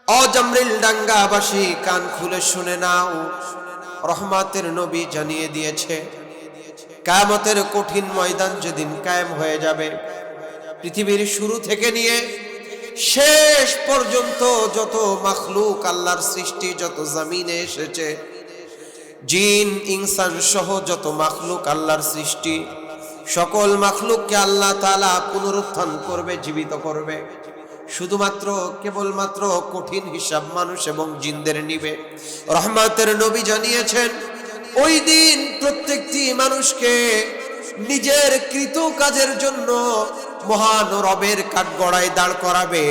অজামরিল ডাঙ্গাবাসী কান খুলে শুনে নাও, রহমতের নবী জানিয়ে দিয়েছে কিয়ামতের কঠিন ময়দান যেদিন কায়েম হয়ে যাবে, পৃথিবীর শুরু থেকে নিয়ে শেষ পর্যন্ত যত মাখলুক আল্লাহর সৃষ্টি, যত জমিনে এসেছে, জিন ইনসান সহ যত মাখলুক আল্লাহর সৃষ্টি, সকল মাখলুককে আল্লাহ তাআলা পুনরুত্থান করবে, জীবিত করবে। শুধুমাত্র কেবলমাত্র কঠিন হিসাব মানুষ এবং জিনদের নিবে। রহমতের নবী জানিয়েছেন ওই দিন প্রত্যেকটি মানুষকে নিজের কৃত কাজের জন্য মহান রবের কাঠগড়ায় দাঁড় করাবে।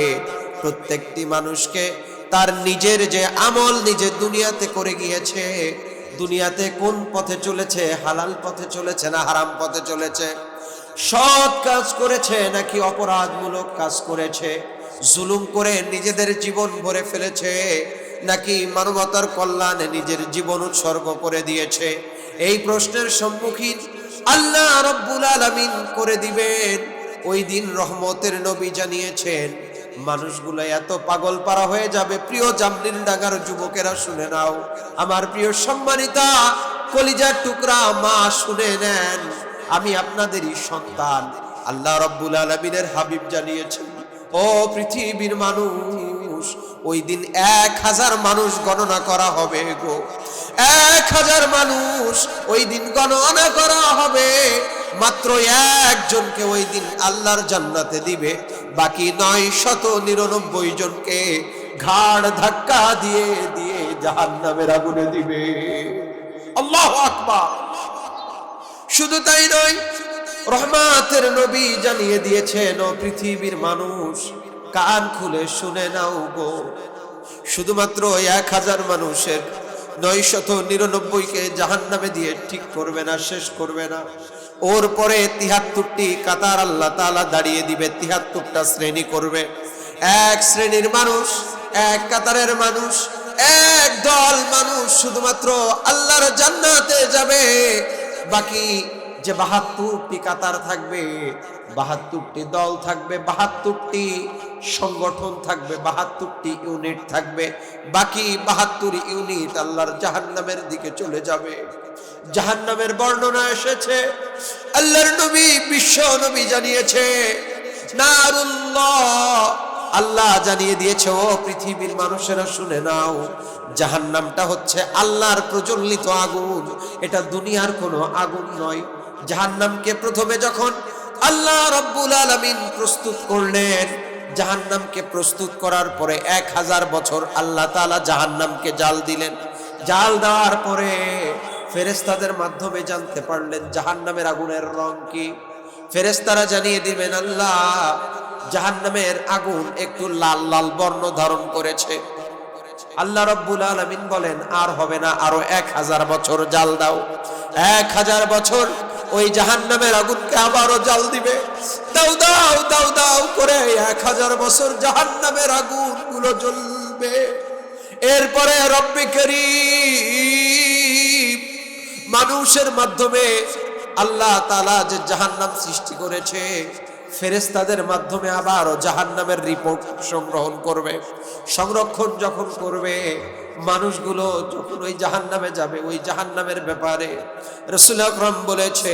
প্রত্যেকটি মানুষকে তার নিজের যে আমল নিজে দুনিয়াতে করে গিয়েছে, দুনিয়াতে কোন পথে চলেছে, হালাল পথে চলেছে না হারাম পথে চলেছে, সৎ কাজ করেছে নাকি অপরাধমূলক কাজ করেছে, জুলুম করে নিজেদের জীবন ভরে ফেলেছে নাকি মানবতার কল্যাণে নিজের জীবন উৎসর্গ করে দিয়েছে, এই প্রশ্নের সম্মুখীন আল্লাহ রাব্বুল আলামিন করে দিবেন। ওই দিন রহমতের নবী জানিয়েছেন মানুষগুলো এত পাগল পারা হয়ে যাবে। প্রিয় জামরিল ডাঙ্গার যুবকেরা শুনে নাও, আমার প্রিয় সম্মানিতা কলিজার টুকরা মা শুনে নেন, আমি আপনাদেরই সন্তান। আল্লাহ রাব্বুল আলামিনের হাবিব জানিয়েছেন ও পৃথিবীর মানুষ, ওই দিন 1000 মানুষ গণনা করা হবে গো, 1000 মানুষ ওই দিন গণনা করা হবে। মাত্র একজনকে ওই দিন আল্লাহর জান্নাতে দিবে, বাকি 999 জনকে ঘাড় ধাক্কা দিয়ে দিয়ে জাহান্নামের আগুনে দিবে। আল্লাহু আকবার। শুধু তাই নয়, রহমতের নবী জানিয়ে দিয়েছেন ও পৃথিবীর মানুষ কান খুলে শুনে নাও গো, শুধুমাত্র 1000 মানুষের 999কে জাহান্নামে দিয়ে ঠিক করবে না, শেষ করবে না। ওর পরে 73টি কাতার আল্লাহ তাআলা দাঁড়িয়ে দিবে, 73টা শ্রেণী করবে। এক শ্রেণীর মানুষ, এক কাতারের মানুষ, এক দল মানুষ শুধুমাত্র আল্লাহর জান্নাতে যাবে। বাকি যে 72টি কাতার থাকবে, 72টি দল থাকবে, 72টি সংগঠন থাকবে, 72টি ইউনিট থাকবে, বাকি 72 ইউনিট আল্লাহর জাহান্নামের দিকে চলে যাবে। জাহান্নামের বর্ণনা এসেছে, আল্লাহর নবী বিশ্ব নবী জানিয়েছে নারুল্লাহ, আল্লাহ জানিয়ে দিয়েছে ও পৃথিবীর মানুষেরা শুনে নাও, জাহান্নামটা হচ্ছে আল্লাহর প্রজ্বলিত আগুন, এটা দুনিয়ার কোনো আগুন নয়। জাহান্নামকে প্রথমে যখন আল্লাহ রাব্বুল আলামিন প্রস্তুত করলেন, জাহান্নামকে প্রস্তুত করার পরে 1000 বছর আল্লাহ তাআলা জাহান্নামকে জাল দিলেন। জাল দেওয়ার পরে ফেরেশতাদের মাধ্যমে জানতে পারলেন জাহান্নামের আগুনের রং কি। ফেরেশতারা জানিয়ে দিবেন আল্লাহ জাহান্নামের আগুন একটু লাল লাল বর্ণ ধারণ করেছে। আল্লাহ রাব্বুল আলামিন বলেন আর হবে না, আরো 1000 বছর জাল দাও। 1000 বছর ওই জাহান্নামের আগুনকে আবারও জাল দিবে। দাও দাও দাও দাও করে 1000 বছর জাহান্নামের আগুন গুলো জ্বলবে। এরপরে রব্বে করিম মানুষের মাধ্যমে আল্লাহ তাআলা যে জাহান্নাম সৃষ্টি করেছে, ফেরেশতাদের মাধ্যমে আবারও জাহান্নামের রিপোর্ট সংগ্রহণ করবে। সংরক্ষণ যখন করবে, মানুষগুলো যখন ওই জাহান্নামে যাবে, ওই জাহান্নামের ব্যাপারে রাসূল আকরাম বলেছে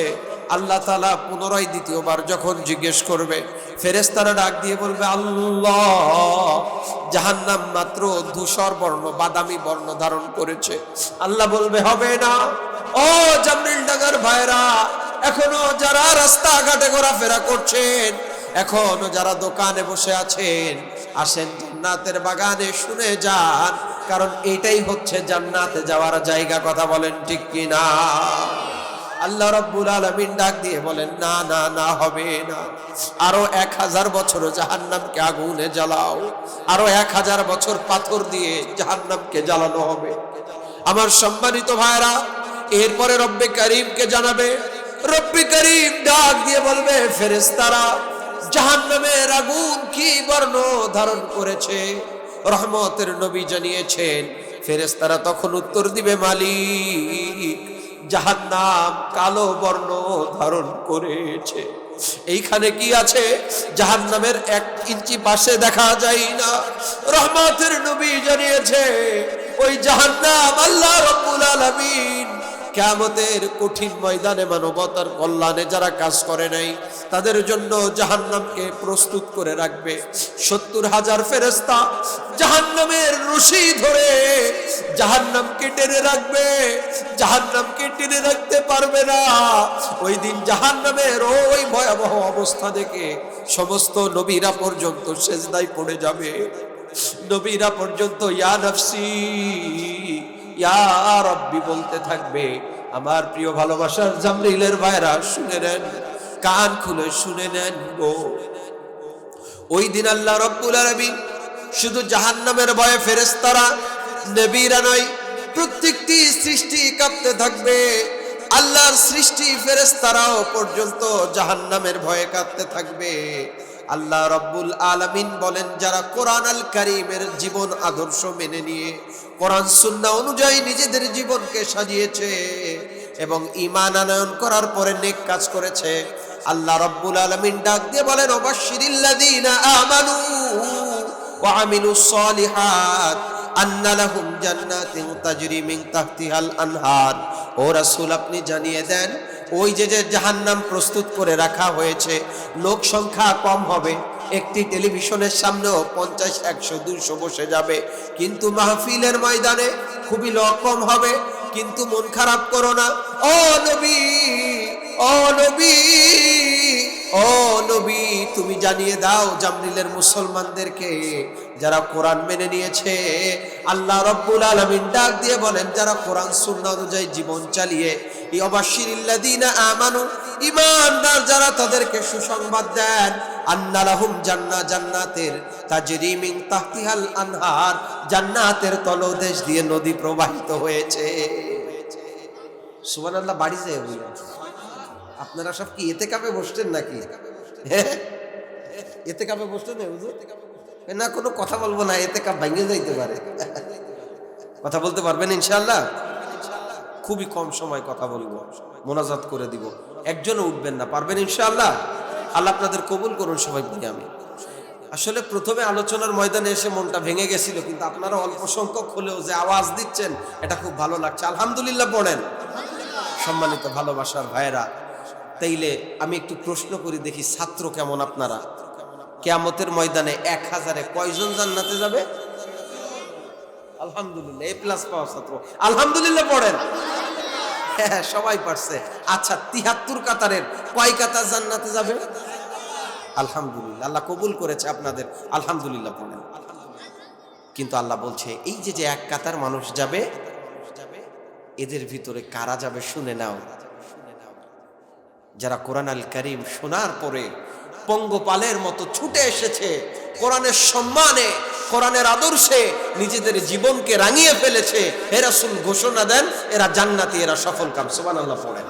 আল্লাহ তাআলা পুনরায় দ্বিতীয়বার যখন জিজ্ঞেস করবে, ফেরেশতারা ডাক দিয়ে বলবে আল্লাহ জাহান্নাম মাত্র ধূসর বর্ণ, বাদামি বর্ণ ধারণ করেছে। আল্লাহ বলবে হবে না, ও জামরিল ডাঙ্গার ভাইরা, এখনো যারা রাস্তাঘাটে ঘোরাফেরা করছেন, এখনো যারা দোকানে বসে আছেন, আসেন জান্নাতের বাগানে শুনে যান, কারণ এটাই হচ্ছে জান্নাতে যাওয়ার জায়গা। কথা বলেন ঠিক কিনা? আল্লাহ রাব্বুল আলামিন ডাক দিয়ে বলেন না না না, হবে না, আরো 1000 বছর জাহান্নামকে আগুনে জ্বালাও, আরো 1000 বছর পাথর দিয়ে জাহান্নামকে জ্বালানো হবে। আমার সম্মানিত ভাইরা, এরপরে রব্বে করিমকে জানাবে। রব্বে করিম ডাক দিয়ে বলবে ফেরেশতারা জাহান্নামের আগুন কি বর্ণ ধারণ করেছে? রহমতের নবী জানিয়েছেন ফেরেশতারা তখন উত্তর দিবে মালিক জাহান্নাম কালো বর্ণ ধারণ করেছে। এইখানে কি আছে? জাহান্নামের 1 ইঞ্চি পাশে দেখা যায় না। রহমতের নবী রেখেছে। ওই জাহান্নাম আল্লাহ রাব্বুল আলামিন কিয়ামতের কঠিন ময়দানে মানবতার কল্যাণে যারা কাজ করে নাই তাদের জন্য জাহান্নামকে প্রস্তুত করে রাখবে। 70,000 ফেরেশতা জাহান্নামের রশি ধরে জাহান্নামকে টেনে রাখবে, জাহান্নামকে টেনে রাখতে পারবে না। ওই দিন জাহান্নামের ওই ভয়াবহ অবস্থা দেখে সমস্ত নবীরা পর্যন্ত সেজদায় পড়ে যাবে। নবীরা পর্যন্ত ইয়া নফসি ইয়া রাব্বি বলতে থাকবে। আমার প্রিয় ভালোবাসার জামরিলের ভাইরা শুনে নেন, কান খুলে শুনে নেন গো। ওই দিন আল্লাহ রাব্বুল আলামিন শুধু জাহান্নামের ভয়ে ফেরেশতারা নবীরা নয়, প্রত্যেকটি সৃষ্টি কাঁপতে থাকবে। আল্লাহর সৃষ্টি ফেরেশতারাও পর্যন্ত জাহান্নামের ভয়ে কাঁপতে থাকবে। আল্লাহ রাব্বুল আলামিন বলেন, যারা কোরআন আল কারীমের জীবন আদর্শ মেনে নিয়ে কোরআন সুন্নাহ অনুযায়ী নিজেদের জীবনকে সাজিয়েছে এবং ঈমান আনয়ন করার পরে নেক কাজ করেছে, আল্লাহ রাব্বুল আলামিন ডাক দিয়ে বলেন, ওয়াবাশশিরিল্লাযীনা আমানু ওয়া আমিলুস সালিহাত আন্না লাহুম জান্নাতিন তাজরি মিন তাহতিহাল আনহার। ও রাসূল, আপনি জানিয়ে দেন, ওই যে জাহান্নাম প্রস্তুত করে রাখা হয়েছে, লোক সংখ্যা কম হবে, একটি টেলিভিশনের সামনেও 50, 100, 200 বসে যাবে, কিন্তু মাহফিলের ময়দানে খুবই লোক কম হবে। কিন্তু মন খারাপ করো না, ও নবী, ও নবী, ও নবী, তুমি জানিয়ে দাও জামরিলের মুসলমানদেরকে যারা কোরআন মেনে নিয়েছে। আল্লাহ রাব্বুল আলামিন ডাক দিয়ে বলেন, যারা কোরআন সুন্নাহ অনুযায়ী জীবন চালিয়ে, ইয়াবাশশিরিল্লাযীনা আমানু, ঈমানদার যারা, তাদেরকে সুসংবাদ দেন, আন্না লাহুম জান্নাতের তাজরি মিন তাহতিহাল আনহার, জান্নাতের তলদেশ দিয়ে নদী প্রবাহিত হয়েছে। সুবহানাল্লাহ। বাড়ি যায় বলেন, আপনারা সব কি ইতিকাফে বসছেন নাকি? ইতিকাফে বসছেন না হুজুর? না, কোনো কথা বলবো না, ইতিকাফ ভেঙে যাইতে পারে। কথা বলতে পারবেন ইনশাআল্লাহ? খুবই কম সময় কথা বলবো, মোনাজাত করে দিব, একজনও উঠবেন না, পারবেন ইনশাআল্লাহ? আল্লাহ আপনাদের কবুল করুন সবাই বলি আমি। আসলে প্রথমে আলোচনার ময়দানে এসে মনটা ভেঙে গেছিল, কিন্তু আপনারা অল্প সংখ্যক হলেও যে আওয়াজ দিচ্ছেন এটা খুব ভালো লাগছে। আলহামদুলিল্লাহ পড়েন। সম্মানিত ভালোবাসার ভাইয়েরা, তাইলে আমি একটু প্রশ্ন করি দেখি, ছাত্র কেমন আপনারা? কিয়ামতের ময়দানে 1000-এ কয়জন জান্নাতে যাবে? আলহামদুলিল্লাহ, A+ পাওয়া ছাত্র আলহামদুলিল্লাহ পড়েন। হ্যাঁ, সবাই পারছে। আচ্ছা, 73 কাতারের কয় কাতার জান্নাতে যাবে? আলহামদুলিল্লাহ, আল্লাহ কবুল করেছে আপনাদের, আলহামদুলিল্লাহ পড়েন। কিন্তু আল্লাহ বলছে, এই যে 1 কাতার মানুষ যাবে, এদের ভিতরে কারা যাবে শুনে নাও। যারা কোরআন আল কারীম শোনার পরে পঙ্গপালের মতো ছুটে এসেছে, কোরআনের সম্মানে, কোরআনের আদর্শে নিজেদের জীবনকে রাঙিয়ে ফেলেছে, হে রাসূল ঘোষণা দেন এরা জান্নাতি, এরা সফল কাম। সুবহানাল্লাহ পড়েন।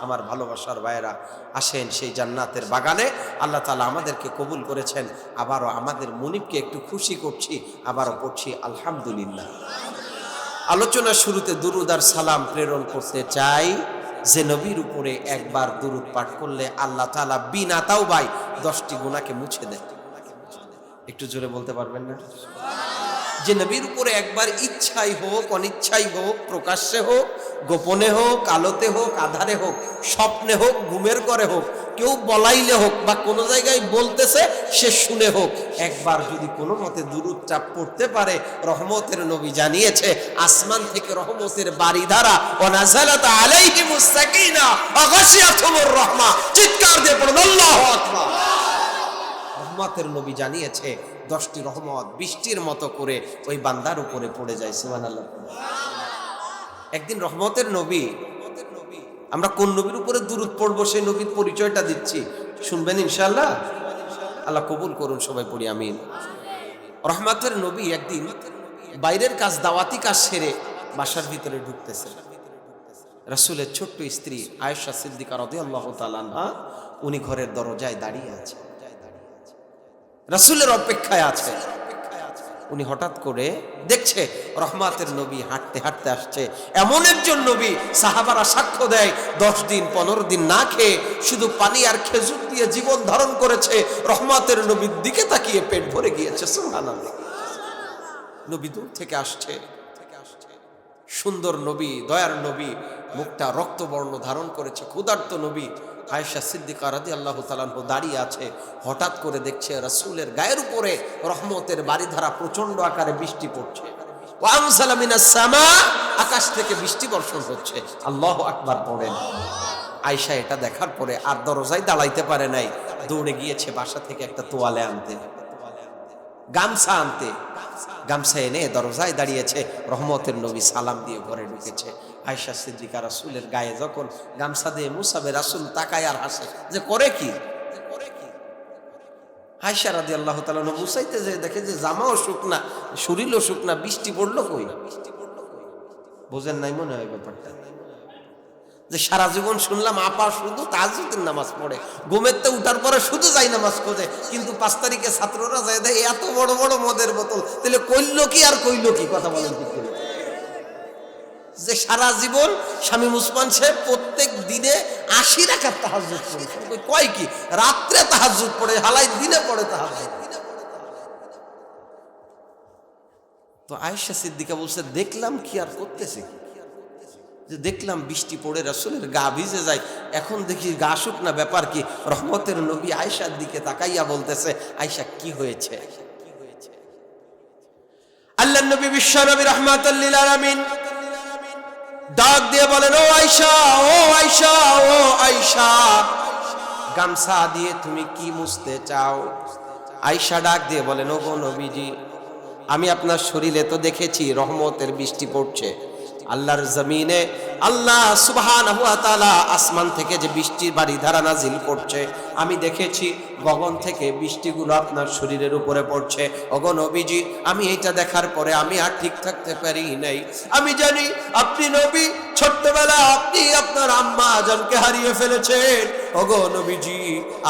আমার ভালোবাসার ভাইয়েরা, আসেন সেই জান্নাতের বাগানে। আল্লাহ তাআলা আমাদেরকে কবুল করেছেন। আবারও আমাদের মুনিবকে একটু খুশি করছি, আবারও পড়ছি আলহামদুলিল্লাহ। আলোচনার শুরুতে দুরুদ আর সালাম প্রেরণ করতে চাই, যে নবীর উপরে একবার দুরুদ পাঠ করলে আল্লাহ তাআলা বিনা তাওবায় 10টি গুনাহকে মুছে দেন। একটু জোরে বলতে পারবেন না? যে নবীর উপরে একবার ইচ্ছাই হোক, অনিচ্ছাই হোক, প্রকাশ্যে হোক, গোপনে হোক, আলোতে হোক, আধারে হোক, স্বপ্নে হোক, ঘুমের ঘরে হোক, কেউ বলাইলে হোক বা কোনো জায়গায় বলতেছে সে শুনে হোক, একবার যদি কোনো মতে দুরূদটা পড়তে পারে, রহমতের নবী জানিয়েছে আসমান থেকে রহমতের বারিধারা ওয়ানাজালাত আলাইহিমুস সাকিনা ওয়া গাশিয়াতুহুর রাহমা। চিৎকার দিয়ে পড়ুন আল্লাহু আকবার। রহমতের নবী জানিয়েছে 10টি রহমত বৃষ্টির মতো করে ওই বান্দার উপরে পড়ে যায়। সুবহানাল্লাহ। একদিন রহমতের নবী, আমরা কোন নবীর উপরে দুরূদ পড়বো সেই নবীর পরিচয়টা দিচ্ছি, শুনবেন ইনশাআল্লাহ? আল্লাহ কবুল করুন, সবাই পড়ি আমিন। রহমতের নবী একদিন বাইরের কাজ, দাওয়াতি কাজ সেরে বাসার ভিতরে ঢুকতেছে। রাসূলের ছোট্ট স্ত্রী আয়েশা সিদ্দিকা রাদিয়াল্লাহু তাআলা আনহা, উনি ঘরের দরজায় দাঁড়িয়ে আছে, রাসূলের অপেক্ষায় আছে। উনি হঠাৎ করে দেখছে রহমতের নবী হাঁটতে হাঁটতে আসছে। এমন একজন নবী, সাহাবারা সাক্ষ্য দেয় 10 দিন 15 দিন না খেয়ে শুধু পানি আর খেজুর দিয়ে জীবন ধারণ করেছে। রহমতের নবীর দিকে তাকিয়ে পেট ভরে গিয়েছে। সুবহানাল্লাহ। নবী দূর থেকে আসছে, সুন্দর নবী, দয়ার নবী, মুখটা রক্তবর্ণ ধারণ করেছে, ক্ষুধার্ত নবী। আয়েশা সিদ্দিকা রাদিয়াল্লাহু তাআলা আনহা দাঁড়িয়ে আছে, হঠাৎ করে দেখছে রাসূলের গায়ের উপরে রহমতের বারিধারা প্রচন্ড আকারে বৃষ্টি পড়ছে। ওয়া আমসালা মিনাস সামা, আকাশ থেকে বৃষ্টি বর্ষণ হচ্ছে। আল্লাহু আকবার পড়েন। আয়েশা এটা দেখার পরে আর দরজায় দাঁড়াইতে পারে নাই, দৌড়ে গিয়েছে বাসা থেকে একটা তোয়ালে আনতে, গামছা আনতে। গামছা এনে দরজায় দাঁড়িয়েছে, রহমতের নবী সালাম দিয়ে ঘরে ঢুকেছে। আয়েশা সিদ্দিকা রাসূলের গায়ে যখন গামছা দিয়ে মুছাবে, রাসূল তাকায় আর হাসে যে করে কি। আয়েশা রাদিয়াল্লাহু তাআলা মুছাইতে যে দেখে যে জামাও শুকনা, শরীরও শুকনা, বৃষ্টি পড়লো কই? বোঝেন নাই মনে হয় ব্যাপারটা, যে সারা জীবন শুনলাম আপা শুধু তাহাজ্জুদের নামাজ পড়ে, ঘুমেতে উঠার পরে শুধু যাই নামাজ খোঁজে, কিন্তু 5 তারিখে ছাত্ররা যায় দেয় এত বড় বড় মদের বোতল, তাহলে কইল কি আর কইল কি? কথা বলেন ঠিক করে। যে সারা জীবন স্বামী মুসলমান সাহেব প্রত্যেক দিনে 80 রাকাত তাহাজ্জুদ পড়ে, কয় কি রাত্রে তাহাজ্জুদ পড়ে, হালাই দিনে পড়ে তাহাজ্জুদ। তো আয়েশা সিদ্দিকা বলছে দেখলাম কি আর করতেছে, যে দেখলাম বৃষ্টি পড়ে রাসূলের গা ভিজে যায়, এখন দেখি গা শুকনা, ব্যাপার কি? রহমতের নবী আয়েশার দিকে তাকাইয়া বলতেছে, আয়েশা কি হয়েছে? আল্লাহর নবী বিশ্ব নবী রাহমাতুল লিল আলামিন ডাক দিয়ে বলেন, ও আয়েশা, ও আয়েশা, ও আয়েশা, গামছা দিয়ে তুমি কি মুছতে চাও? আয়েশা ডাক দিয়ে বলেন, ও গো নবীজি, আমি আপনার শরীরে তো দেখেছি রহমতের বৃষ্টি পড়ছে, আল্লাহর জমিনে আল্লাহ সুবহানাহু ওয়া তাআলা আসমান থেকে যে বৃষ্টির বারিধারা নাজিল করছে, আমি দেখেছি গগন থেকে বৃষ্টিগুলো আপনার শরীরের উপরে পড়ছে। ওগো নবীজি, আমি এটা দেখার পরে আমি আর ঠিক থাকতে পারি নাই। আমি জানি আপনি নবী, ছোট্টবেলা আপনি আপনার আম্মা জানকে হারিয়ে ফেলেছেন। ওগো নবীজি,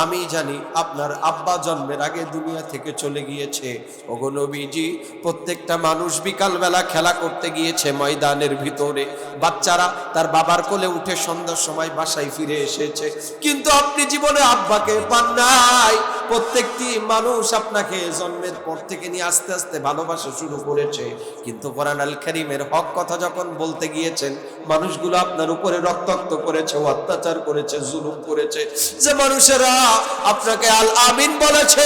আমি জানি আপনার আব্বা জন্মের আগে দুনিয়া থেকে চলে গিয়েছে। ওগো নবীজি, প্রত্যেকটা মানুষ বিকালবেলা খেলা করতে গিয়েছে ময়দানের ভিতরে, বাচ্চারা তার বাবার কোলে উঠে সন্ধ্যার সময় বাসায় ফিরে এসেছে, কিন্তু আপনি জীবনে আব্বাকে পান নাই। প্রত্যেকটি মানুষ আপনাকে জন্মের পর থেকে নিয়ে আস্তে আস্তে ভালোবাসা শুরু করেছে, কিন্তু কোরআন আল কারীমের হক কথা যখন বলতে গিয়েছেন, মানুষগুলো আপনার উপরে রক্তাক্ত করেছে, অত্যাচার করেছে, জুলুম করেছে। যে মানুষেরা আপনাকে আল আমিন বলেছে,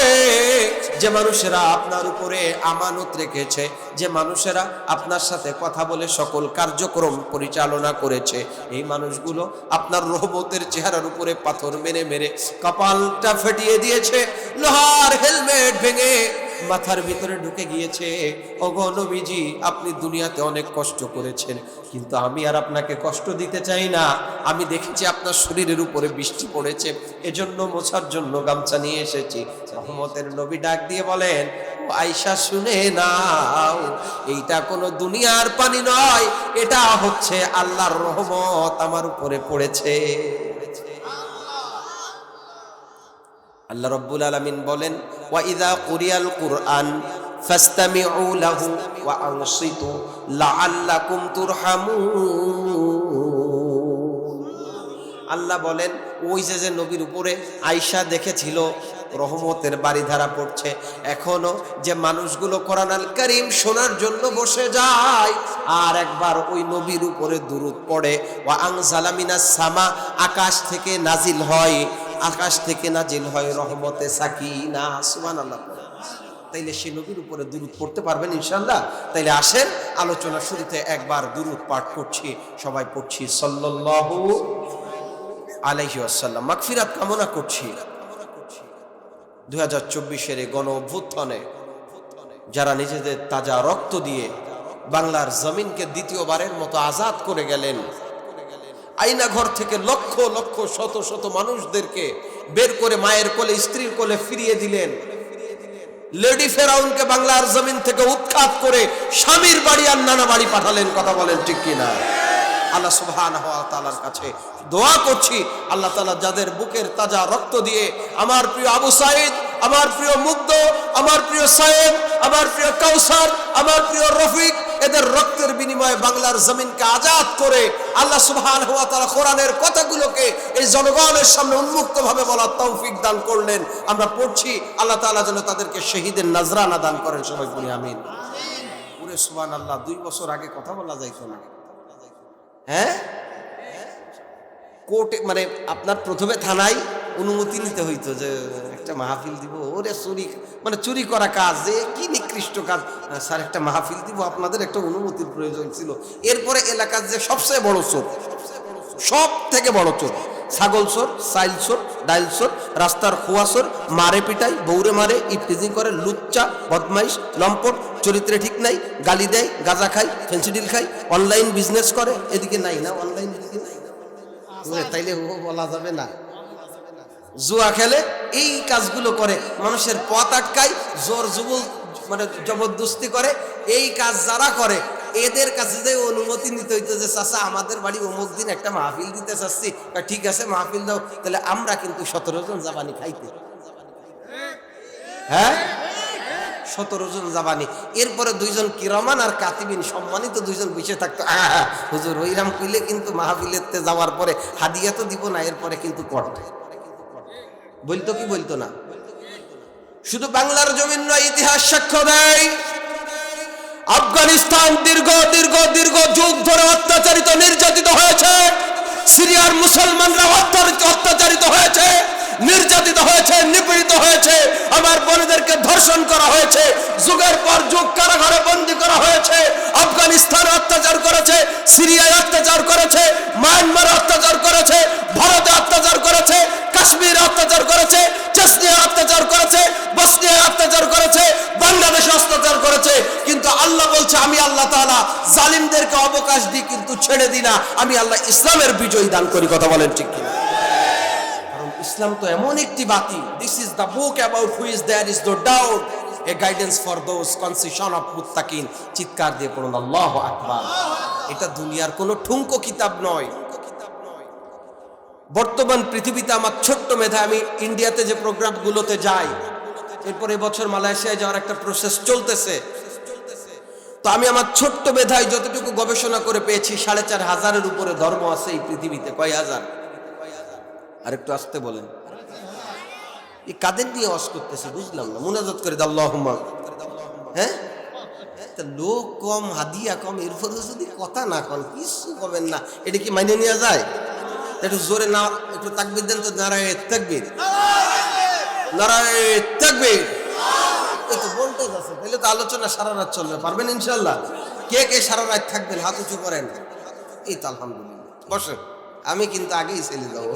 যে মানুষেরা আপনার উপরে আমানত রেখেছে, যে মানুষেরা আপনার সাথে কথা বলে সকল কার্যক্রম পরিচালনা করেছে, এই মানুষগুলো আপনার রহমতের চেহারার উপরে পাথর মেরে মেরে কপালটা ফেটিয়ে দিয়েছে, লোহার হেলমেট ভেঙে মাথার ভিতরে ঢুকে গিয়েছে। ওগো নবীজি, আপনি দুনিয়াতে অনেক কষ্ট করেছেন, কিন্তু আমি আর আপনাকে কষ্ট দিতে চাই না। আমি দেখেছি আপনার শরীরের উপরে বৃষ্টি পড়েছে, এজন্য মোছার জন্য গামছা নিয়ে এসেছি। রহমতের নবী ডাক দিয়ে বলেন, আয়েশা শুনে নাও, এইটা কোনো দুনিয়ার পানি নয়, এটা হচ্ছে আল্লাহর রহমত আমার উপরে পড়েছে। আল্লাহ রাব্বুল আলামিন বলেন, ওয়া ইযা কুরিয়াল কুরআন ফাসতামিউ লাহু ওয়া আনসিতু লাআল্লাকুম তুরহামুন। আল্লাহ বলেন, ওই যে নবীর উপরে আয়েশা দেখেছিল রহমতের বারিধারা পড়ছে, এখনো যে মানুষগুলো কোরআন আল কারীম শোনার জন্য বসে যায় আর একবার ওই নবীর উপরে দুরূদ পড়ে, ওয়া আনজালা মিনাস সামা, আকাশ থেকে নাজিল হয়, আকাশ থেকে নাজিল হয় রহমতে সাকিনা। সুবহানাল্লাহ। তাইলে সেই নবীর উপরে দুরূদ পড়তে পারবেন ইনশাআল্লাহ? তাইলে আসেন, আলোচনা শুরুতে একবার দুরূদ পাঠ করছি, সবাই পড়ছি সাল্লাল্লাহু আলাইহি ওয়াসাল্লাম, মাগফিরাত কামনা করছি। 2024-এর এই গণ অভ্যুত্থানে যারা নিজেদের তাজা রক্ত দিয়ে বাংলার জমিনকে দ্বিতীয়বারের মতো আজাদ করে গেলেন, আয়না ঘর থেকে লক্ষ লক্ষ শত শত মানুষদেরকে বের করে মায়ের কোলে, স্ত্রীর কোলে ফিরিয়ে দিলেন, লেডি ফেরাউনকে বাংলার জমিন থেকে উৎখাত করে স্বামীর বাড়ি আর নানা বাড়ি পাঠালেন। কথা বলেন ঠিক কিনা? আল্লাহ সুবহানাহু ওয়া তাআলার কাছে দোয়া করছি, আল্লাহ তাআলা যাদের বুকের তাজা রক্ত দিয়ে আমার প্রিয় আবু সাঈদ, আমার প্রিয় মুগ্ধ, আমার প্রিয় সায়েম, আমার প্রিয় কাউসার, আমার প্রিয় রফিক, এদের রক্তের বিনিময়ে বাংলার জমিনকে আজাদ করে আল্লাহ সুবহানাহু ওয়া তাআলা কোরআনের কথাগুলোকে এই জনগণের সামনে উন্মুক্তভাবে বলার তৌফিক দান করলেন। আমরা পড়ছি, আল্লাহ তাআলা যেন তাদেরকে শহীদের নজরানা দান করেন। সবাই বলি আমিন। পুরো ওরে সুবহানাল্লাহ, 2 বছর আগে কথা বলা যাইতো না। হ্যাঁ, কোর্টে মানে আপনার প্রথমে থানায় অনুমতি নিতে হইতো যে একটা মাহফিল দিব। ওরে চুরি মানে চুরি করা কাজ, যে কি নিকৃষ্ট কাজ। স্যার একটা মাহফিল দিব, আপনাদের একটা অনুমতির প্রয়োজন ছিল। এরপরে এলাকার যে সবচেয়ে বড় চোর, সব থেকে বড় চোর, ছাগল চোর, চাইল চোর, ডাইল চোর, রাস্তার খোয়া চোর, মারে পিটাই, বৌরে মারে, ইফটিজিং করে, লুচ্চা, বদমাইশ, লম্পট, চরিত্রে ঠিক নাই, গালি দেয়, গাঁজা খায়, ফেন্সিডিল খায়, অনলাইন বিজনেস করে। এদিকে নাই না অনলাইন, তাইলে ও বলা যাবে না। জুয়া খেলে, এই কাজগুলো করে, মানুষের পথ আটকায়, জোর জুবুল মানে জবরদস্তি করে। এই কাজ যারা করে এদের কাছে যে অনুমতি নিতে হইতো যে চাচা আমাদের বাড়ি অমুক দিন একটা মাহফিল দিতে চাচ্ছি, ঠিক আছে মাহফিল দাও। তাহলে আমরা কিন্তু 17 জন জাবানি খাইতে, হ্যাঁ 17 জন জাবানি। এরপরে 2 জন কিরামান আর কাতিবিন সম্মানিত 2 জন বসে থাকতো। হুজুর ওইরাম কইলে কিন্তু মাহফিলেতে যাওয়ার পরে হাদিয়া তো দিব না, এরপরে কিন্তু পড়বে। বলতো কি বলতো না? শুধু বাংলার জমিন নয়, ইতিহাস সাক্ষ্য দেয় আফগানিস্তান দীর্ঘ দীর্ঘ দীর্ঘ যুগ ধরে অত্যাচারিত নির্যাতিত হয়েছে। সিরিয়ার মুসলমানরা অত্যাচারিত হয়েছে, নির্যাতিত হয়েছে, নিপীড়িত হয়েছে। আমার বোনদেরকে ধর্ষণ করা হয়েছে, যুগের পর যুগ কারাগারে বন্দী করা হয়েছে। আফগানিস্তান অত্যাচার করেছে, সিরিয়ায় অত্যাচার করেছে, মায়ানমারে অত্যাচার করেছে, ভারতে অত্যাচার করেছে, কাশ্মীরে অত্যাচার করেছে, চেচনিয়া অত্যাচার করেছে, বসনিয়া অত্যাচার করেছে, বাংলাদেশে অত্যাচার করেছে। কিন্তু আল্লাহ বলছে আমি আল্লাহ তাআলা জালিমদেরকে অবকাশ দিই কিন্তু ছেড়ে দিই না। আমি আল্লাহ ইসলামের বিজয় দান করি। কথা বলেন ঠিক কিনা? কারণ ইসলাম তো এমন একটি বাতি, this is the book about which there is no doubt, a guidance for those conscious of মুত্তাকিন। চিৎকার দিয়ে পড়ুন আল্লাহু আকবার। এটা দুনিয়ার কোনো ঠুনকো কিতাব নয়। বর্তমান পৃথিবীতে আমার ছোট্ট মেধা, আমি ইন্ডিয়াতে যে প্রোগ্রামগুলোতে যাই, এরপর এবছর মালয়েশিয়ায় যাওয়ার একটা প্রসেস চলতেছে। তো আমি আমার ছোট্ট মেধায় যতটুকু গবেষণা করে পেয়েছি, 4500-এর উপরে ধর্ম আছে এই পৃথিবীতে। কয় হাজার? আরেকটু আসতে বলেন। এই কাদের নিয়ে ওয়াজ করতেছে বুঝলাম না। মুনাজাত করে দাও আল্লাহুম্মা। হ্যাঁ, লোক কম, হাদিয়া কম, এরপরে যদি কথা না কন, কিছু করবেন না, এটা কি মাইনে নেওয়া যায়? একটু জোরে না, একটু তাকবীর দেন তো। নারায়ে তাকবীর, নারায়ে তাকবীর। এই তো ভোল্টেজ আছে, তাহলে তো আলোচনা সারা রাত চলবে। পারবেন ইনশাআল্লাহ? কে কে সারা রাত থাকবেন হাত উঁচু করেন। এই তো আলহামদুলিল্লাহ, বসেন। আমি কিন্তু আগেই চলে যাবো।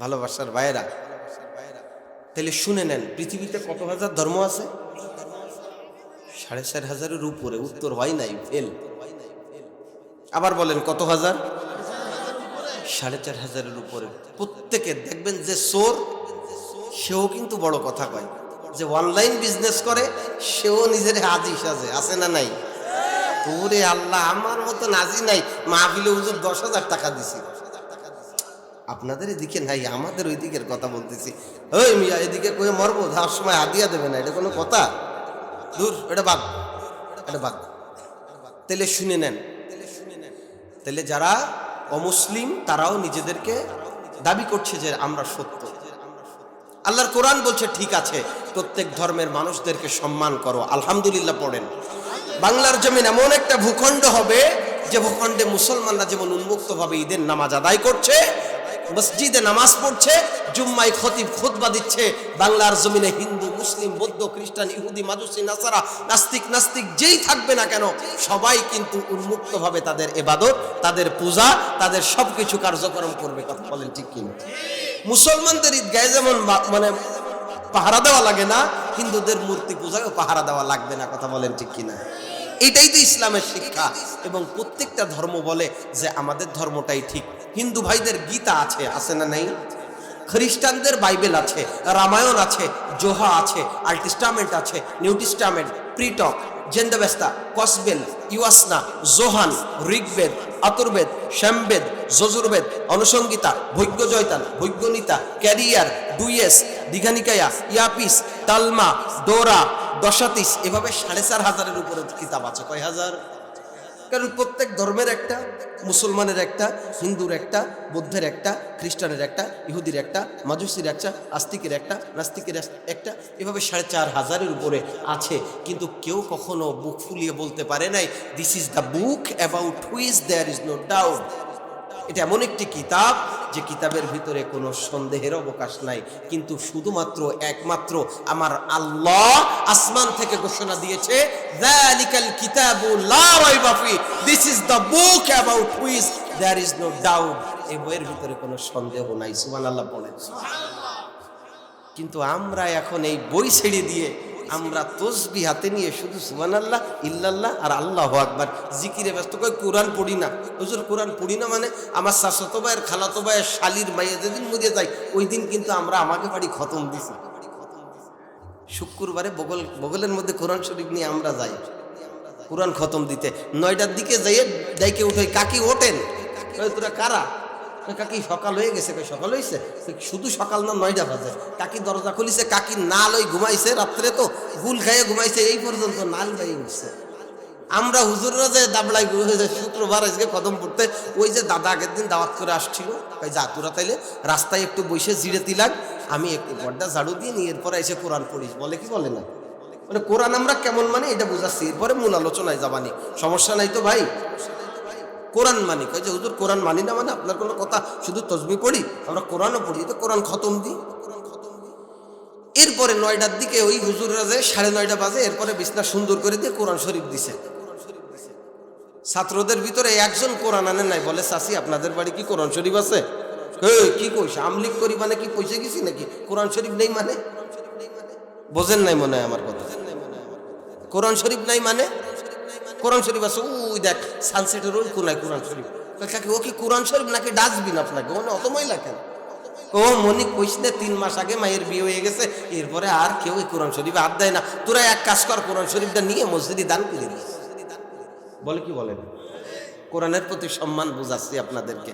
ভালোবাসার ভাইয়েরা, তাহলে শুনে নেন, পৃথিবীতে কত হাজার ধর্ম আছে? 4500-এর উপরে। উত্তর হয় নাই, ফেল। আবার বলেন কত হাজার? 4500-এর উপরে। প্রত্যেকে দেখবেন যে চোর সেও কিন্তু বড় কথা কয়, যে অনলাইন বিজনেস করে সেও নিজের হাজি সাজে। আছে না নাই? ওরে আল্লাহ, আমার মতো নাজি নাই। মাহফিলে হুজুর 10,000 টাকা দিছি। আপনাদের এদিকে নাই, আমাদের ওই দিকের কথা বলতেছি। ওই মিয়া, এদিকে কয়ে মরবো, যাওয়ার সময় হাদিয়া দেবে না, এটা কোনো কথা? দূর, এটা বাদ, এটা বাদ। তাহলে শুনে নেন, তাহলে যারা অমুসলিম তারাও নিজেদেরকে দাবি করছে যে আমরা সত্য। আল্লাহর কোরআন বলছে ঠিক আছে, প্রত্যেক ধর্মের মানুষদেরকে সম্মান করো। আলহামদুলিল্লাহ পড়েন। বাংলার জমিন এমন একটা ভূখণ্ড হবে যে ভূখণ্ডে মুসলমানরা যেমন উন্মুক্তভাবে ঈদের নামাজ আদায় করছে, মসজিদে নামাজ পড়ছে, জুম্মায় খতিব খুতবা দিচ্ছে, বাংলার জমিনে হিন্দু, মুসলিম, বৌদ্ধ, খ্রিস্টান, ইহুদি, মাজুসি, নাসারা, নাস্তিক নাস্তিক যেই থাকবে না কেন, সবাই কিন্তু উন্মুক্তভাবে তাদের ইবাদত, তাদের পূজা, তাদের সবকিছু কার্যক্রম করবে। কথা বলেন ঠিক কিনা? মুসলমানদের ঈদগাহে যেমন মানে পাহারা দেওয়া লাগে না, হিন্দুদের মূর্তি পূজায়ও পাহারা দেওয়া লাগবে না। কথা বলেন ঠিক কিনা? এটাই তো ইসলামের শিক্ষা। এবং প্রত্যেকটা ধর্ম বলে যে আমাদের ধর্মটাই ঠিক। হিন্দু ভাইদের গীতা আছে, আছে না নাই? খ্রিস্টানদের বাইবেল আছে, রামায়ণ আছে, জোহা আছে, অল্ড টেস্টামেন্ট আছে, নিউ টেস্টামেন্ট, প্রিটক, জেন্দাবেস্তা, কসবেল, ইউয়াসনা, জোহান, ঋগ্বেদ, আতুর্বেদ, শ্যামবেদ, যজুর্বেদ, অনুসংগীতা, ভৈজ্ঞজয়তান, ভৈজ্ঞনীতা, ক্যারিয়ার, ডুয়েস, দীঘানিকায়া, ইয়াপিস, তালমা, ডোরা, দশাতিস, এভাবে 4500-এর উপরে কিতাব আছে। কয় হাজার? কারণ প্রত্যেক ধর্মের একটা, মুসলমানের একটা, হিন্দুর একটা, বৌদ্ধের একটা, খ্রিস্টানের একটা, ইহুদির একটা, মাজুসির একটা, আস্তিকের একটা, নাস্তিকের একটা, এভাবে 4500-এর উপরে আছে। কিন্তু কেউ কখনো বুক ফুলিয়ে বলতে পারে নাই this is the book about which there is no doubt. এটা এমন একটি কিতাব যে কিতাবের ভিতরে কোনো সন্দেহের অবকাশ নাই, কিন্তু শুধুমাত্র একমাত্র আমার আল্লাহ আসমান থেকে ঘোষণা দিয়েছে যালিকাল কিতাবু লা রাইবা ফি, this is the book about which there is no doubt. এই বইয়ের ভিতরে কোনো সন্দেহ নাই, সুবহানাল্লাহ বলেন। কিন্তু আমরা এখন এই বই ছেড়ে দিয়ে আমরা তসবিহ হাতে নিয়ে শুধু সুবহানাল্লাহ, ইল্লাল্লাহ আর আল্লাহু আকবার জিকিরে ব্যস্ত। কই কোরআন পড়ি না হুজুর, কোরআন পড়ি না মানে? আমার চাচাতো ভাইয়ের, খালাতো ভাইয়ের, শালির মাইয়া যেদিন মরে যায় ওই দিন কিন্তু আমরা আমাকে বাড়ি খতম দিছি। শুক্রবারে বগলের মধ্যে কোরআন শরীফ নিয়ে আমরা যাই কোরআন খতম দিতে। 9টার দিকে যাইয়ে দাইকে উঠে, কাকি ওঠেন। তোরা কারা? কাকি সকাল হয়ে গেছে। সকাল হয়েছে? শুধু সকাল না, 9টা বাজে। কাকি দরজা খুলিছে, কাকি নাল ওই ঘুমাইছে, রাত্রে তো গুল খাইয়ে ঘুমাইছে, এই পর্যন্ত নাল গাই উঠছে। আমরা হুজুররা যে দাবলাই শুক্রবার আজকে কদম পড়তে, ওই যে দাদা আগের দিন দাওয়াত করে আসছিল, যা তোরা তাইলে রাস্তায় একটু বসে জিরে দিলাম, আমি একটু গড্ডা ঝাড়ু দিয়ে নিয়ে এরপরে এসে কোরআন পড়িস। বলে কি বলে না? মানে কোরআন আমরা কেমন মানে এটা বুঝাচ্ছি, এরপরে মূল আলোচনায় যাবানি, সমস্যা নাই তো ভাই। কোরআন মানি, কয় যে হুজুর কোরআন মানি না মানে আপনার কোনো কথা, শুধু তসবিহ পড়ি? আমরা কোরআনও পড়ি, তো কোরআন খতম দিই। এরপরে 9টার দিকে ওই হুজুররা যে 9:30 বাজে, এরপরে বিছনা সুন্দর করে দিয়ে কোরআন শরীফ দিছে। ছাত্রদের ভিতরে একজন কোরআন আনে নাই, বলে চাচি আপনাদের বাড়ি কি কোরআন শরীফ আছে? কি কইস, আমলিক করি মানে কি পয়সা গেছি নাকি? কোরআন শরীফ নেই মানে? বোঝেন নাই মনে হয় আমার কথা। কোরআন শরীফ নাই মানে? কোরআন শরীফ আছে, ওই দেখ সানসেটের ওই কোনায় কোরআন শরীফ। কাকি ও কি কোরআন শরীফ নাকি ডাস্টবিন আপনাকে? মানে অত ময়লা কেন? ও মনি কইস না 3 মাস আগে মায়ের বিয়ে হয়ে গেছে, এরপরে আর কেউ এই কোরআন শরীফে হাত দেয় না। তোরা এক কাজ কর, কোরআন শরীফটা নিয়ে মসজিদে দান করে দিস। বলে কি বলেন? কোরআনের প্রতি সম্মান বুঝাচ্ছি আপনাদেরকে।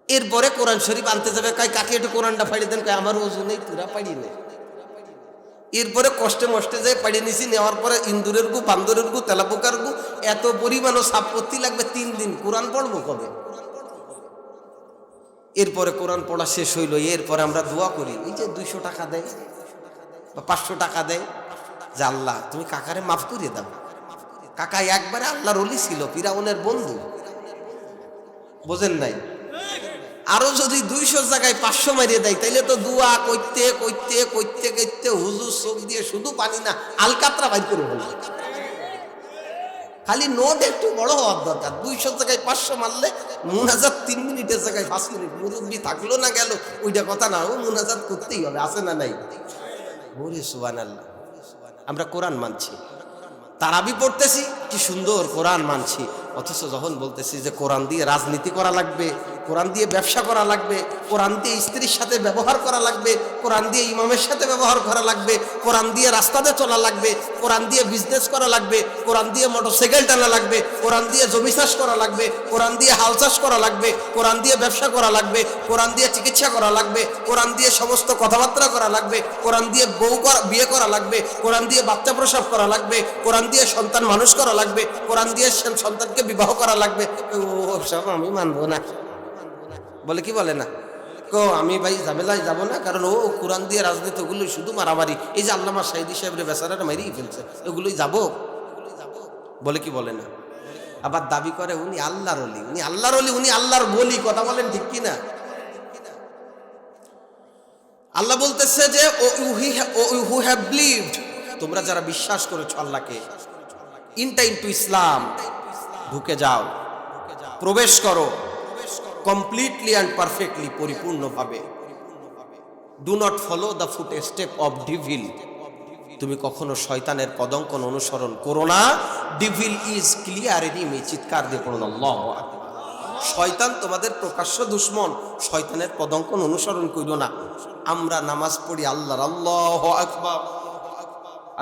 এরপরে কোরআন শরীফ আনতে যাবে, কয় কাকে একটু কোরআনটা ফাড়িয়ে দেন। কয় আমার ওজন নেই, তোরা পাড়ি নেই। এরপরে কষ্টে মষ্টে যাই পাড়িয়ে নিছি, নেওয়ার পরে ইন্দুরের গু, বান্দরের গু, তেলাপোকার গু, এত পরিমাণও সাপত্তি লাগবে 3 দিন। কোরআন পড়বো কবে? এরপরে কোরআন পড়া শেষ হইল, এরপরে আমরা দোয়া করি। এই যে 200 টাকা দেয় বা 500 টাকা দেয়, যে আল্লাহ তুমি কাকারে মাফ করিয়ে দাও। কাকা একবারে আল্লাহর ওলি ছিল, ফিরাউনের বন্ধু, বোঝেন নাই? আরো যদি 200 জায়গায় 500 মারিয়ে দেয়, তাইলে তো দোয়া করতে করতে করতে করতে হুজুর চোখ দিয়ে শুধু পানি না, আলকাতরা বাইর করে বলে। খালি নোট একটু বড় হওয়ার দরকার। 200 জায়গায় 500 মারলে মুনাজাত 3 মিনিটের জায়গায় 5 মিনিট। মুরব্বি থাকলো না গেল ওইটা কথা না, ও মুনাজাত করতেই হবে, আছে না নাই? ওরে সুবহানাল্লাহ। আমরা কোরআন মানছি, তারাবি পড়তেছি, কি সুন্দর কোরআন মানছি, অথচ যখন বলতেছি যে কোরআন দিয়ে রাজনীতি করা লাগবে, কোরআন দিয়ে ব্যবসা করা লাগবে, কোরআন দিয়ে স্ত্রীর সাথে ব্যবহার করা লাগবে, কোরআন দিয়ে ইমামের সাথে ব্যবহার করা লাগবে, কোরআন দিয়ে রাস্তাতে চলা লাগবে, কোরআন দিয়ে বিজনেস করা লাগবে, কোরআন দিয়ে মোটরসাইকেল টানা লাগবে, কোরআন দিয়ে জমি চাষ করা লাগবে, কোরআন দিয়ে হাল চাষ করা লাগবে, কোরআন দিয়ে ব্যবসা করা লাগবে, কোরআন দিয়ে চিকিৎসা করা লাগবে, কোরআন দিয়ে সমস্ত কথাবার্তা করা লাগবে, কোরআন দিয়ে বিয়ে করা লাগবে, কোরআন দিয়ে বাচ্চা প্রসব করা লাগবে, কোরআন দিয়ে সন্তান মানুষ করা লাগবে, কোরআন দিয়ে সন্তানকে বিবাহ করা লাগবে। ও সব আমি মানবো না। বলে কি বলে না? আমি ভাই ঝামেলায় যাবো না, কারণ ও কোরআন দিয়ে রাজনীতি, ওগুলোই শুধু মারামারি। এই যে আল্লামা সাইদি সাহেবের বেচারাটা মারিয়ে ফেলছে, ওগুলোই যাবো। বলে কি বলে না? আবার দাবি করে উনি আল্লাহর ওলি, উনি আল্লাহর ওলি, উনি আল্লাহর বলি। কথা বলেন ঠিক কিনা? আল্লাহ বলতেছে যে হু হ্যাভ বিলিভড, তোমরা যারা বিশ্বাস করেছো আল্লাহকে, ইনটা ইনটু ইসলাম, ঢুকে যাও, প্রবেশ করো কমপ্লিটলি অ্যান্ড পারফেক্টলি, পরিপূর্ণভাবে। Do not follow the foot step of devil, তুমি কখনো শয়তানের পদঙ্কন অনুসরণ করো না। ডিভিল ইজ ক্লিয়ার এনিমি, চিৎকার দিয়ে পড়ুন আল্লাহু আকবার। শয়তান তোমাদের প্রকাশ্য দুশমন, শয়তানের পদঙ্কন অনুসরণ করিও না। আমরা নামাজ পড়ি আল্লাহর, আল্লাহু আকবার,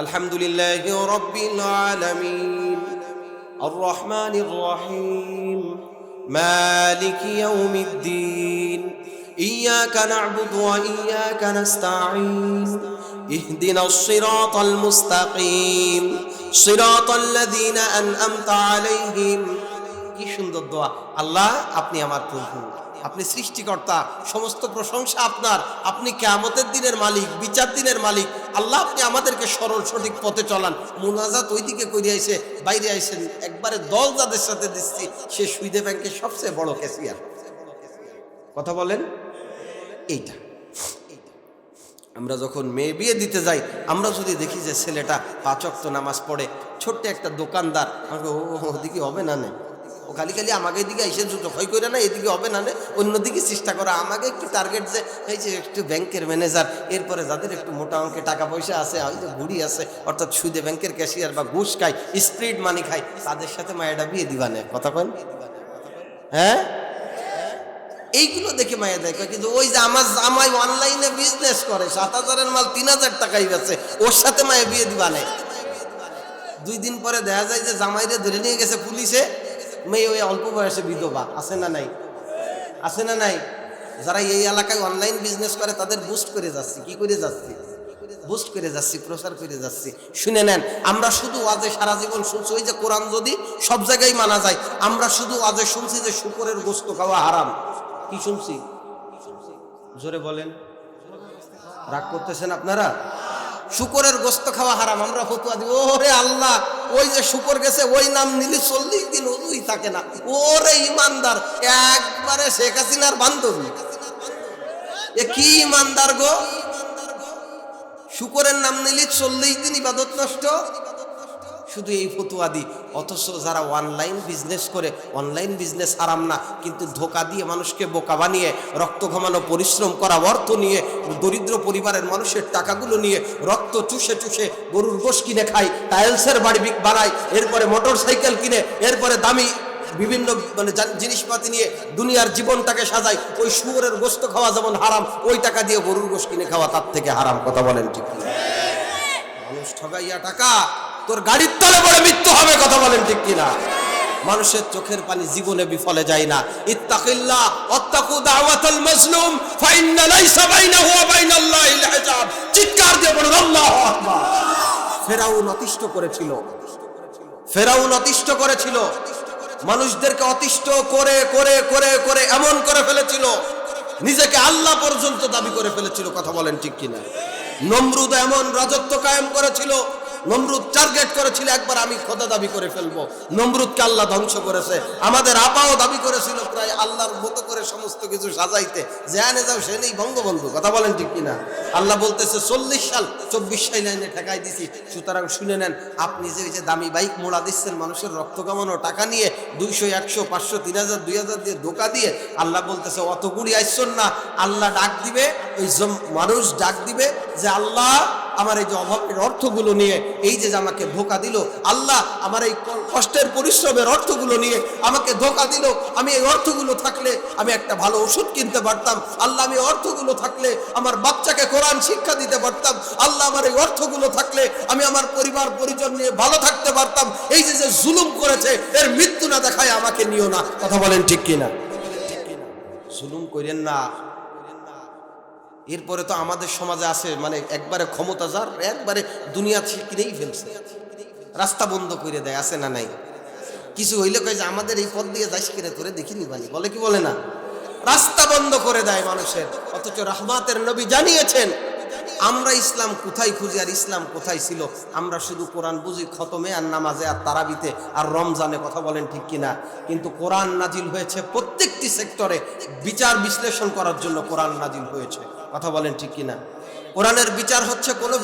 আলহামদুলিল্লাহি রাব্বিল আলামিন, আর রহমানির রহিম, মালিকি ইয়াউমিদ্দিন, ইয়াকা না'বুদু ওয়া ইয়াকা নাস্তাঈন, ইহদিনাস সিরাতাল মুস্তাকিম, সিরাতাল্লাযীনা আনআমতা আলাইহিম। কি সুন্দর দোয়া। আল্লাহ আপনি আমার প্রভু, আপনি সৃষ্টিকর্তা, সমস্ত প্রশংসা আপনার, আপনি কিয়ামতের দিনের মালিক, বিচার দিনের মালিক। আল্লাহ আপনি আমাদেরকে সরল সঠিক পথে চলান। মুনাজাত ওইদিকে করে আইছে, বাইরে আইছেন, একবারে দল যাদের সাথে দিচ্ছি সে সুইদে ব্যাংকের সবচেয়ে বড় ক্যাশিয়ার। কথা বলেন। এইটা আমরা যখন মেয়ে বিয়ে দিতে যাই, আমরা যদি দেখি যে ছেলেটা 5 ওয়াক্ত নামাজ পড়ে, ছোট্ট একটা দোকানদার, আমাকে ওদিকে হবে না নে, ও খালি খালি আমাকে এদিকে এসে জুতো ক্ষয় করে না, এদিকে হবে না নে, অন্যদিকে চেষ্টা করা। আমাকে একটু টার্গেট যে এই যে একটু ব্যাংকের ম্যানেজার, এরপরে যাদের একটু মোটা অঙ্কে টাকা পয়সা আছে, ওই যে ঘুড়ি আছে, অর্থাৎ সুদে ব্যাংকের ক্যাশিয়ার বা ঘুষ খায়, স্প্রিট মানি খায়, তাদের সাথে মায়েরা বিয়ে দিবানে। কথা বল। হ্যাঁ, এইগুলো দেখে মায়া দেয়। কিন্তু ওই যে আমার জামাই অনলাইনে বিজনেস করে, 7,000-এর মাল 3,000 টাকাই বেচে, ওর সাথে মায়া বিয়ে দিবা নেই। 2 দিন পরে দেখা যায় যে জামাইরে ধরে নিয়ে গেছে পুলিশে, মেয়ে ওই অল্প বয়সে বিধবা। আছে না নাই? আছে না নাই? যারা এই এলাকায় অনলাইন বিজনেস করে তাদের বুস্ট করে যাচ্ছি। কি করে যাচ্ছি? বুস্ট করে যাচ্ছি, প্রচার করে যাচ্ছি। শুনে নেন, আমরা শুধু ওয়াজে সারা জীবন শুনছি ওই যে কোরআন যদি সব জায়গায় মানা যায়, আমরা শুধু ওয়াজে শুনছি যে শুকরের গোশত খাওয়া হারাম। কি শুনছি? জোরে বলেন, রাগ করতেছেন আপনারা? শুকরের গোশত খাওয়া হারাম। আমরা ফতোয়া দিই, ওরে আল্লাহ, ওই যে শুকর গেছে ওই নাম নিলে 40 দিন ওই থাকে না। ওরে ইমানদার, একবারে শেখ হাসিনার বান্ধবী। এ কি ইমানদার গো, শুকরের নাম নিলে 40 দিন ইবাদত নষ্ট। শুধু এই ফতোয়া দিই, অথচ যারা অনলাইন বিজনেস করে, অনলাইন বিজনেস হারাম না, কিন্তু ধোকা দিয়ে মানুষকে বোকা বানিয়ে রক্ত ঘমানো পরিশ্রম করা অর্থ নিয়ে দরিদ্র পরিবারের মানুষের টাকাগুলো নিয়ে রক্ত চুষে চুষে গরুর গোশ কিনে খায়, টাইলসের বাড়ি বানায়, এরপরে মোটর সাইকেল কিনে, এরপরে দামি বিভিন্ন জিনিসপাতি নিয়ে দুনিয়ার জীবনটাকে সাজায়। ওই শুয়োরের গোশত খাওয়া যেমন হারাম, ওই টাকা দিয়ে গরুর গোশ কিনে খাওয়া তার থেকে হারাম। কথা বলেন ঠিক কি? মানুষ ঠগাইয়া টাকা, তোর গাড়ির তলে পড়ে মৃত্যু হবে। কথা বলেন ঠিক কিনা? মানুষের চোখের পানি জীবনে বিফলে যায় না। ইত্তাকিল্লাহ ওয়াত্তাকু দাওয়াতাল মাজলুম ফাইন্না লাইসা বাইনাহু ওয়া বাইনাল্লাহিল হিজাব। চিৎকার দিয়ে বলুন আল্লাহু আকবার। ফেরাউন অতিষ্ঠ করেছিল, ফেরাউন অতিষ্ঠ করেছিল, মানুষদেরকে অতিষ্ঠ করে করে করে করে এমন করে ফেলেছিল, নিজেকে আল্লাহ পর্যন্ত দাবি করে ফেলেছিল। কথা বলেন ঠিক কিনা? নমরুদ এমন রাজত্ব কায়েম করেছিল, নমরুদ টার্গেট করেছিল একবার আমি খোদা দাবি করে ফেলবো। নমরুদকে আল্লাহ ধ্বংস করেছে। আমাদের আপাও দাবি করেছিল প্রায় আল্লাহর মতো করে সমস্ত কিছু সাজাইতে, যেখানে যাও সে নেই বঙ্গবন্ধু। কথা বলেন ঠিক কিনা? আল্লাহ বলতেছে 40 সাল 24 লাইনে ঠেকাই দিছি। সুতরাং শুনে নেন, আপনি যে ওই যে দামি বাইক মোড়া দিচ্ছেন মানুষের রক্ত কামানো টাকা নিয়ে, 200, 100, 500, 3000, 2000 দিয়ে ধোকা দিয়ে, আল্লাহ বলতেছে অত গুড়ি আইসন না। আল্লাহ ডাক দিবে, ওই মানুষ ডাক দিবে যে আল্লাহ আমার এই যে অভাবের অর্থগুলো নিয়ে, এই যে আমাকে ধোকা দিল, আল্লাহ আমার এই কষ্টের পরিশ্রমের অর্থগুলো নিয়ে আমাকে ধোকা দিল। আমি এই অর্থগুলো থাকলে আমি একটা ভালো ওষুধ কিনতে পারতাম। আল্লাহ আমি অর্থগুলো থাকলে আমার বাচ্চাকে কোরআন শিক্ষা দিতে পারতাম। আল্লাহ আমার এই অর্থগুলো থাকলে আমি আমার পরিবার পরিজন নিয়ে ভালো থাকতে পারতাম। এই যে যে জুলুম করেছে এর মৃত্যু না দেখায় আমাকে নিও না। কথা বলেন ঠিক কিনা? জুলুম করেন না। এরপরে তো আমাদের সমাজে আছে মানে একবারে ক্ষমতাজার, একবারে দুনিয়া কিনেই ফেলছে, রাস্তা বন্ধ করে দেয়। আছে না নাই? কিছু হইলে কয় যে আমাদের এই পথ দিয়ে যাইস কিনে তোরে দেখিনি বানি, বলে কি বলে না? রাস্তা বন্ধ করে দেয় মানুষের। অথচ রাহমাতের নবী জানিয়েছেন আমরা ইসলাম কোথায় খুঁজি আর ইসলাম কোথায় ছিল। আমরা শুধু কোরআন বুঝি খতমে আর নামাজে আর তারাবিতে আর রমজানে। কথা বলেন ঠিক কিনা? কিন্তু কোরআন নাজিল হয়েছে প্রত্যেকটি সেক্টরে বিচার বিশ্লেষণ করার জন্য কোরআন নাজিল হয়েছে। কথা বলেন ঠিক কিনা? কোরআনের বিচার হচ্ছে কোনো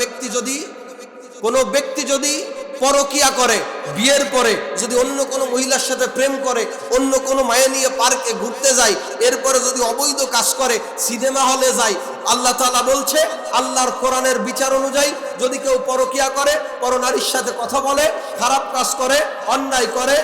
ব্যক্তি যদি পরকিয়া করে, বিয়ের পরে যদি অন্য কোনো মহিলার সাথে প্রেম করে, অন্য কোনো মায়া নিয়ে পার্কে ঘুরতে যায়, এরপরে যদি অবৈধ কাজ করে, সিনেমা হলে যায়, আল্লাহ তাআলা বলছে আল্লাহর কোরআনের বিচার অনুযায়ী যদি কেউ পরকিয়া করে, পরনারীর সাথে কথা বলে, খারাপ কাজ করে, অন্যায় করে,